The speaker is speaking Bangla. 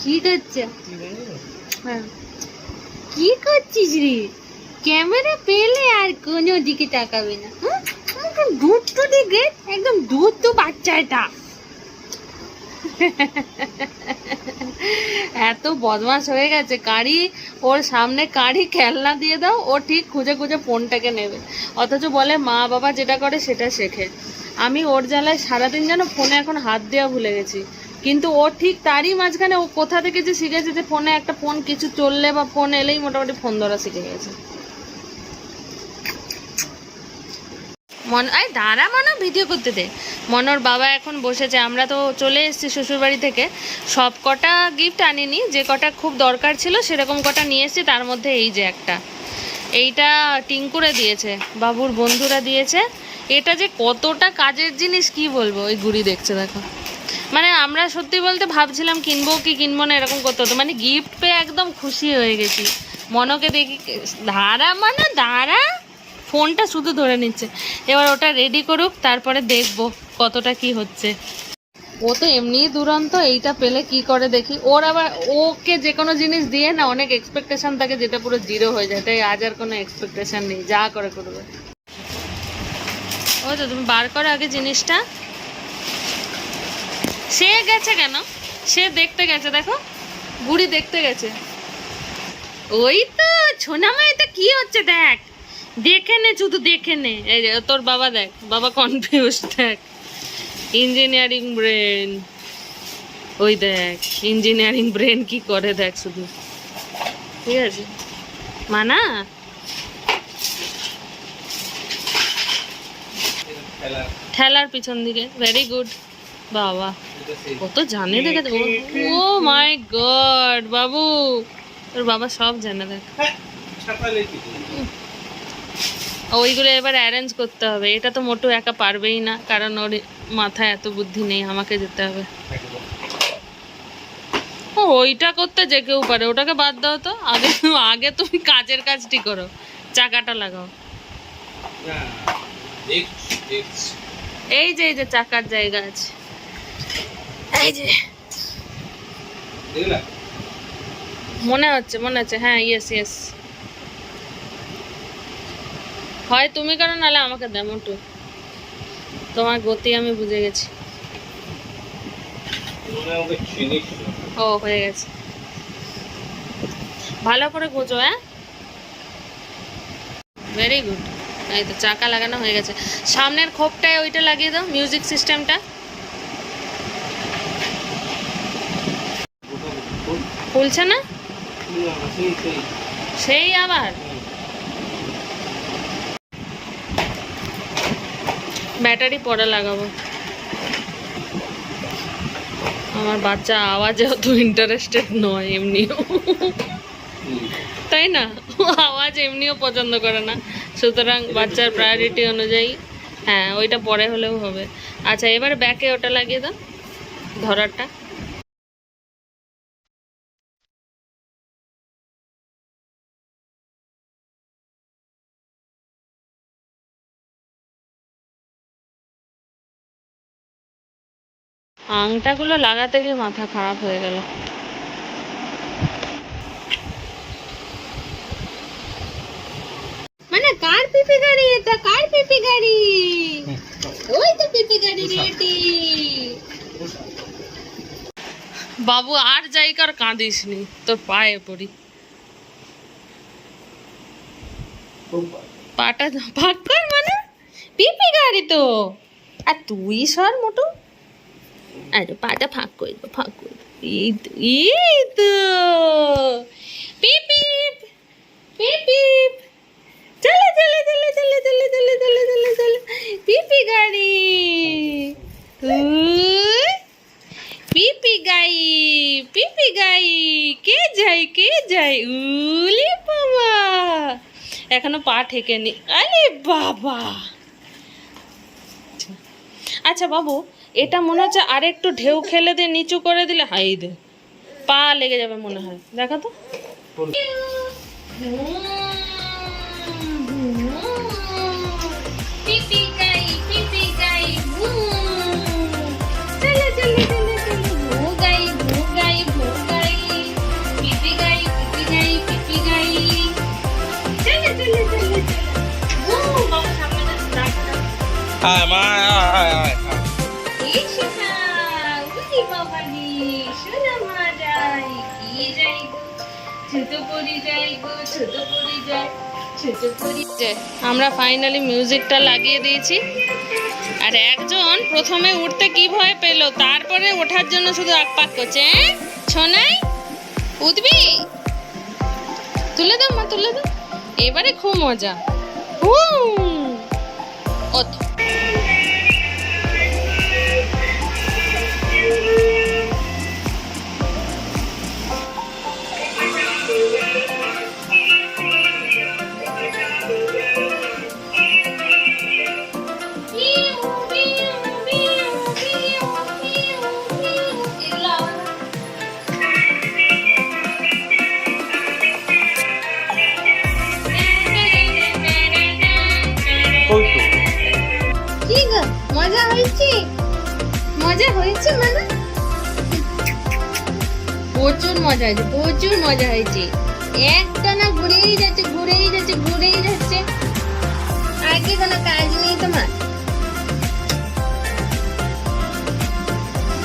কি করছে? হ্যাঁ, কি করছিস রে? ক্যামেরা পেলে আর কোনো দিকে তাকাবে না। একদম দুধ তো দিকে, একদম দুধ তো বাচ্চাটা। এত বদমাশ হয়ে গেছে। কারি ওর সামনে কারি খেলনা দিয়ে দাও, ও ঠিক খুঁজে খুঁজে ফোনটাকে নেবে, অথচ বলে মা বাবা যেটা করে সেটা শেখে। আমি ওর জ্বালায় সারাদিন যেন ফোনে এখন হাত দেওয়া ভুলে গেছি, কিন্তু ও ঠিক তারই মাঝখানে ও কোথা থেকে যে শিখেছে যে ফোনে একটা ফোন কিছু চললে বা ফোন এলেই মোটামুটি ফোন ধরা শিখে গেছে। আই দাঁড়া মনো, ভিডিও করতে দে। মনোর বাবা এখন বসেছে। আমরা তো চলে এসেছি শ্বশুরবাড়ি থেকে। সব কটা গিফট আনিনি, যে কটা খুব দরকার ছিল সেরকম কটা নিয়ে এসেছি। তার মধ্যে এই যে একটা, এইটা টিঙ্কুরে দিয়েছে, বাবুর বন্ধুরা দিয়েছে। এটা যে কতটা কাজের জিনিস কি বলবো। ওই ঘুড়ি দেখছে দেখো। মানে আমরা সত্যি বলতে ভাবছিলাম কিনবো কি কিনবো না, এরকম করতে হতো। মানে গিফট পেয়ে একদম খুশি হয়ে গেছি। মনোকে দেখি, দাঁড়া মানে দাঁড়া, ফোনটা শুধু ধরে নিচ্ছে। এবার ওটা রেডি করুক, তারপরে দেখবো কতটা কি হচ্ছে। ও তো এমনিই দুরন্ত, এইটা পেলে কি করে দেখি। ওর আবার ওকে যে কোনো জিনিস দিয়ে না অনেক এক্সপেকটেশন থাকে, যেটা পুরো জিরো হয়ে যায়। তাই আজ আর কোনো এক্সপেকটেশন নেই, যা করে করবে। ওই তো তুমি বার করো আগে জিনিসটা। সে গেছে কেন? সে দেখতে গেছে, দেখো বুড়ি দেখতে গেছে। ওই তো ছোনামা, এটা কি হচ্ছে দেখ, দেখে নে শুধু দেখে নে। এই যে তোর বাবা দেখ, বাবা কনফিউজ দেখ। ইঞ্জিনিয়ারিং ব্রেন, ওই দেখ ইঞ্জিনিয়ারিং ব্রেন কি করে দেখ শুধু। ঠিক আছে মানা, ঠেলার পিছন দিকে। ভেরি গুড বাবা, কত জানে দেখে। ও মাই গড বাবু, তোর বাবা সব জানে দেখ। ওইগুলো এবার অ্যারেঞ্জ করতে হবে। এটা তো মোটু একা পারবেই না, কারণ ওর মাথায় এত বুদ্ধি নেই, আমাকে যেতে হবে। ও ওইটা করতে যে কেউ পারে, ওটাকে বাদ দাও তো। আগে আগে তুমি কাজের কাজটি করো, চাকাটা লাগাও। এই যে এই যে চাকার জায়গা আছে, এই যে মনে হচ্ছে মনে হচ্ছে। হ্যাঁ ইয়েস ইয়েস, হয় তুমি করো নাহলে আমাকে দাও মোটু। তোমার গতি আমি বুঝে গেছি। ও হয়ে গেছে, ভালো করে গোছো। হ্যাঁ ভেরি গুড। এই তো চাকা লাগানো হয়ে গেছে। সামনের খোপটায় ওইটা লাগিয়ে দাও, মিউজিক সিস্টেমটা। খুলছে না সেই আবার। ব্যাটারি পরে লাগাবো। আমার বাচ্চা আওয়াজে অত ইন্টারেস্টেড নয় এমনিও, তাই না? ও আওয়াজ এমনিও পছন্দ করে না, সুতরাং বাচ্চার প্রায়োরিটি অনুযায়ী হ্যাঁ ওইটা পরে হলেও হবে। আচ্ছা এবার ব্যাকে ওটা লাগিয়ে দাও, ধরারটা। আংটাগুলো লাগাতে গিয়ে মাথা খারাপ হয়ে গেল। মানে কার পিপি গাড়ি এটা? কার পিপি গাড়ি? ওই তো পিপি গাড়ি রেডি। বাবু আর যাইকার কাঁদিস নি, তোর পায়ে পড়ি। পাটা ভাগ কর, মানে পিপি গাড়ি তো। আর তুই সর মোটু, আরে পাটা ফাঁক করে দো, ফাঁক করে দো। এই তো এই তো, পিপিপ পিপিপ, চলে চলে চলে চলে চলে চলে চলে চলে চলে পিপি গাড়ি। পিপি গাই, পিপি গাই, কে যাই কে যাই। উলি বাবা, এখনো পা ঠেকেনি। আরে বাবা। আচ্ছা বাবু, এটা মনে হচ্ছে আর একটু ঢেউ খেলে দিয়ে নিচু করে দিলে হাই দে পা লেগে যাবে মনে হয়। দেখো তো। পিপি গাই, পিপি গাই, চলে চলে চলে চলে। ভু গাই, ভু গাই, ভু গাই। আয় মা আয় আয় আয়। এই সোনা, উরি বাবারে, সোনা মা যাই, কি যাই গো, ছোট পরি যাই গো, ছোট পরি যাই, ছোট পরি যাই। আমরা ফাইনালি মিউজিকটা লাগিয়ে দিয়েছি। আর একজন প্রথমে উঠতে কি ভয় পেলো, তারপরে ওঠার জন্য শুধু আকপাক করছে। ছোনাই উঠবি? তুলে দাও মা, তুলে দাও। এবারে খুব মজা। ওঠ। ওই তো কি গো, মজা হয়েছে? মজা হয়েছে মানে? প্রচুর মজা হয়েছে, প্রচুর মজা হয়েছে। একটা না ঘুরেই যাচ্ছে, ঘুরেই যাচ্ছে, ঘুরেই যাচ্ছে। আর কি কোনো কাজ নেই তোমার?